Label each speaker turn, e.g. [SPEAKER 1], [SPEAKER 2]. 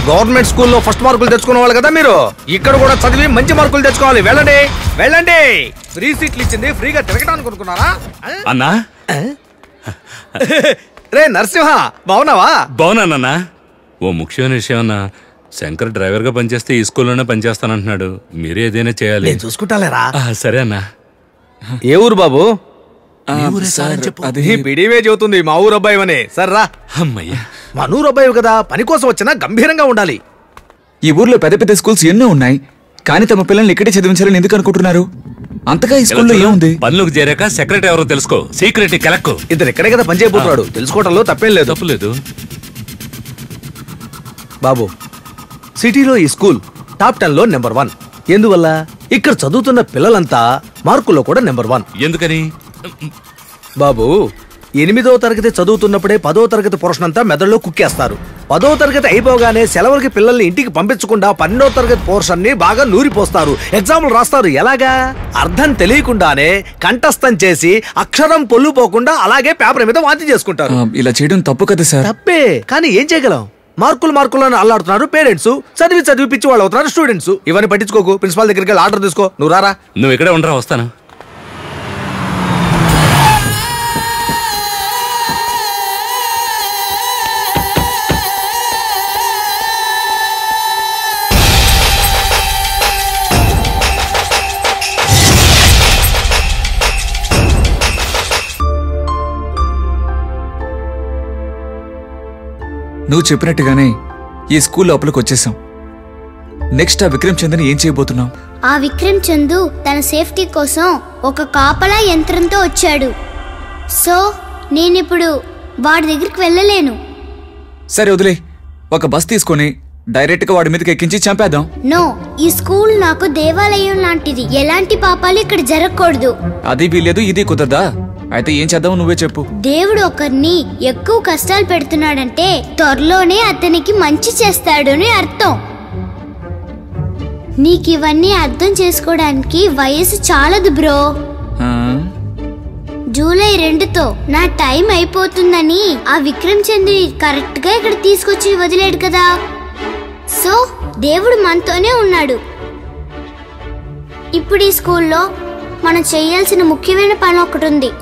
[SPEAKER 1] Government స్కూల్లో first మార్కులు తెచ్చుకున్న వాళ్ళు కదా మీరు, ఇక్కడ కూడా చదివి మంచి మార్కులు తెచ్చుకోవాలి. వెళ్ళండి వెళ్ళండి. ఫ్రీ సీట్లు ఇచ్చింది ఫ్రీగా తిరగడానికి అనుకున్నారా
[SPEAKER 2] అన్నా?
[SPEAKER 1] రే నరసింహ, బావున్నావా?
[SPEAKER 2] బావున్నానన్నా. ఓ ముఖ్యమైన విషయం అన్నా, శంకర్ డ్రైవర్ గా పనిచేస్తే ఈ స్కూల్లోనే పనిచేస్తానంటున్నాడు. మీరే ఏదైనా చేయాలి.
[SPEAKER 1] నేను చూసుకుంటాలేరా.
[SPEAKER 2] సరే అన్నా.
[SPEAKER 1] ఏ ఊరు బాబు? పిడివే చెబుతుంది మా ఊరు అబ్బాయి అని. సర్రా.
[SPEAKER 2] అమ్మయ్యా,
[SPEAKER 1] మన ఊరు అబ్బాయి కదా, పని కోసం వచ్చినా గంభీరంగా ఉండాలి.
[SPEAKER 3] ఈ ఊర్లో పెద్ద పెద్ద స్కూల్స్ ఎన్నో ఉన్నాయి, కానీ తమ పిల్లల్ని ఇక్కడే చదివించాలని ఎందుకు అనుకుంటున్నారు? అంతగా ఈ స్కూల్లో ఏముంది?
[SPEAKER 2] పనులకు చేరాక సెక్రటరీ ఎవరో తెలుసుకో, సీక్రెట్ కెలక్కు.
[SPEAKER 1] ఇతను ఇక్కడే కదా పని చేయబోతున్నాడు, తెలుసుకోవడంలో తప్పేం లేదు.
[SPEAKER 2] తప్పులేదు
[SPEAKER 1] బాబు. సిటీలో ఈ స్కూల్ టాప్ 10 లో నెంబర్ 1. ఎందువల్ల? ఇక్కడ చదువుతున్న పిల్లలంతా మార్కుల్లో కూడా నెంబర్ 1.
[SPEAKER 2] ఎందుకని?
[SPEAKER 1] బాబు, 8వ తరగతి చదువుతున్నప్పుడే 10వ తరగతి పోర్షన్ అంతా మెదడులో కుక్కేస్తారు. 10వ తరగతి అయిపోగానే సెలవులకి పిల్లల్ని ఇంటికి పంపించకుండా 12వ తరగతి పోర్షన్ ని బాగా నూరిపోస్తారు. ఎగ్జామ్లు రాస్తారు. ఎలాగా? అర్థం తెలియకుండానే కంఠస్థం చేసి అక్షరం పొల్లుపోకుండా అలాగే పేపర్ మీద వాంతి చేసుకుంటారు.
[SPEAKER 3] ఇలా చేయడం తప్పు కదా సార్?
[SPEAKER 1] తప్పే, కానీ ఏం చేయగలం? మార్కులు అల్లాడుతున్నారు పేరెంట్స్, చదివి పిచ్చి వాళ్ళు అవుతున్నారు స్టూడెంట్స్. ఇవన్నీ పట్టించుకోకు. ప్రిన్సిపాల్ దగ్గరికి వెళ్ళి ఆర్డర్ తీసుకో. నువ్వు రారా.
[SPEAKER 2] నువ్వు ఇక్కడే ఉండరా, వస్తాను.
[SPEAKER 3] నువ్వు చెప్పినట్టుగానే ఈ స్కూల్ లోపలికి వచ్చేసాం. నెక్స్ట్ ఆ విక్రమ్ చంద్ని ఏం చేయబోతున్నాం?
[SPEAKER 4] ఆ విక్రమ్ చందు తన సేఫ్టీ కోసం ఒక కాపలా యంత్రంతో వచ్చాడు. సో నేనిప్పుడు వాడి దగ్గరికి వెళ్ళలేను.
[SPEAKER 3] సరే వదిలే, ఒక బస్ తీసుకొని డైరెక్ట్ గా వాడి మీదకి ఎక్కించి చంపేద్దాం.
[SPEAKER 4] నో, ఈ స్కూల్ నాకు దేవాలయం లాంటిది. ఎలాంటి పాపాలు ఇక్కడ జరగకూడదు.
[SPEAKER 3] అది వీలేదు, ఇది కుదరదా? అయితే ఏం చేద్దాం, నువ్వే చెప్పు.
[SPEAKER 4] దేవుడు ఒకరిని ఎక్కువ కష్టాలు పెడుతున్నాడంటే త్వరలోనే అతనికి మంచి చేస్తాడు అని అర్థం. నీకివన్నీ అర్థం చేసుకోవడానికి వయసు చాలదు బ్రో. జూలై 2తో నా టైం అయిపోతుందని ఆ విక్రమ్ చంద్రి కరెక్ట్ గా ఇక్కడ తీసుకొచ్చి వదిలేడు కదా. సో దేవుడు మనతోనే ఉన్నాడు. ఇప్పుడు ఈ స్కూల్లో మనం చేయాల్సిన ముఖ్యమైన పని ఒకటి ఉంది.